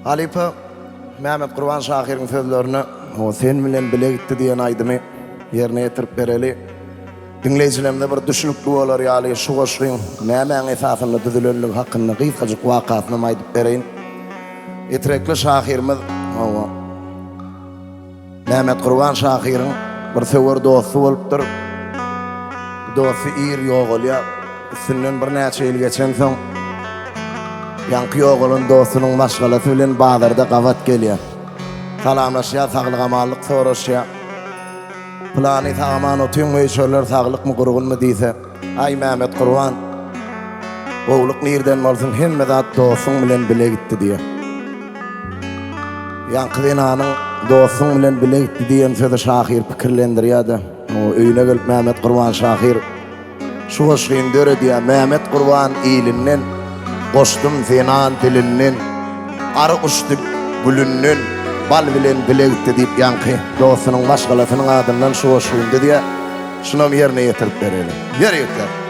Halipa Mehmet Kurban Şakir'in sözlerini o sen bilen bile gitti diyen aydımı yerine getirip bereli. Dinleyicilerimde bir düşünüklü olur yali şu koşuyun Mehmet'in esasında düzülönlük hakkında kıyıkacık vakasını aydıp bereyin. Etirekli Şakir'imiz Mehmet Kurban Şakir'in bir sever dostu oluptur. Dostu iyir yok oluyor. Üstünden bir neçe yıl geçen son yankı yoğulun dostunun başkalası bilen Bağdar'da kavat geliyor. Salamlaşıya, sağlık amallık soruşuya. Planı sağaman otuyun ve işörler sağlık mı kurugun mu deyse. Ay Mehmet Kurban, oğluk nereden olsun hem zat dostun bilen bile gitti diye. Yankı dinanın dostun bilen bile gitti diyen sözü Şakir fikirlendiriyor da. O öyüne gelip Mehmet Kurban Şakir şu hoşluğun dörü diye Mehmet Kurban iyilinden koştum zenan dilinden arı uçtuk gülünden bal bilen bile gitti deyip yankı dostunun başkalasının adından şu hoşluğunda diye şunu yerine getirip verelim. Yer yeter.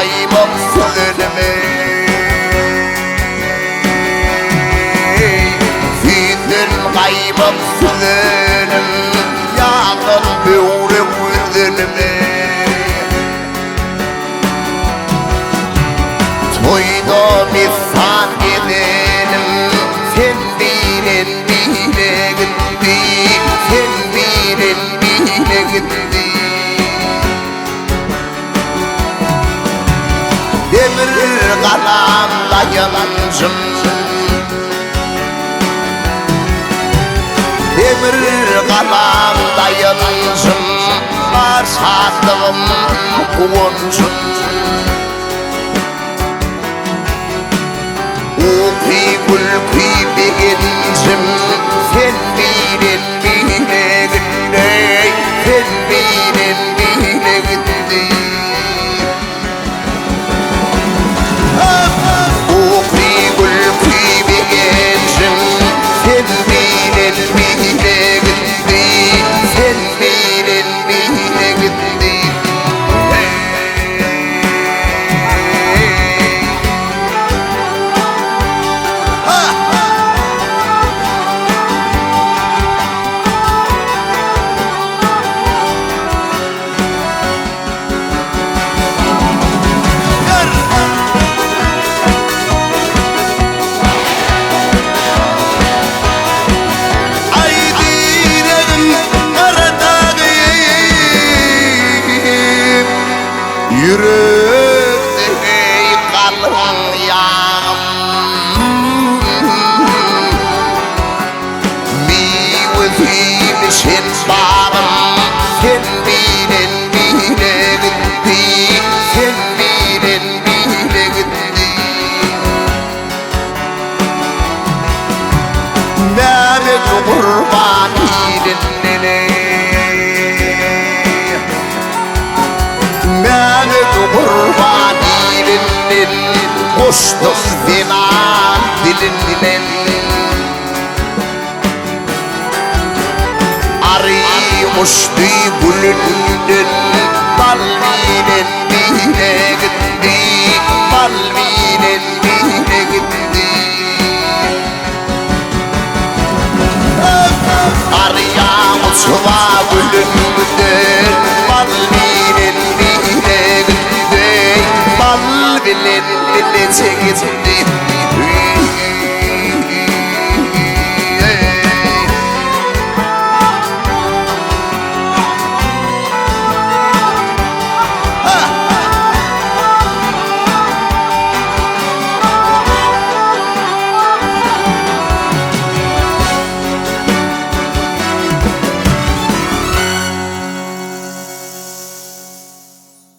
Kaybım sözünümü Sizin kaybım sözünüm Yağın büğrü yüzünümü Toydum ihsan edelim Sen birin bile gitti Sen birin bile gitti Demir kalanla yalancım Demir kalanla yalancım Var sattığım kuvuncum Uki kulki bir gencim Sen birin bile gitti Sen birin bile gitti Yürekte kalın yağım Meyvesini sen bağım Sen bilen bile gitti Sen bilen bile gitti Mehmet Kurban ilinine Kurban iyilinden koştum zenan dilinden Arıyormuştu gülünden Bal bilen bile gitti Bal bilen bile gitti Arıyormuştu gülünden Bal bilen bile gitti Bal bilen bile gitti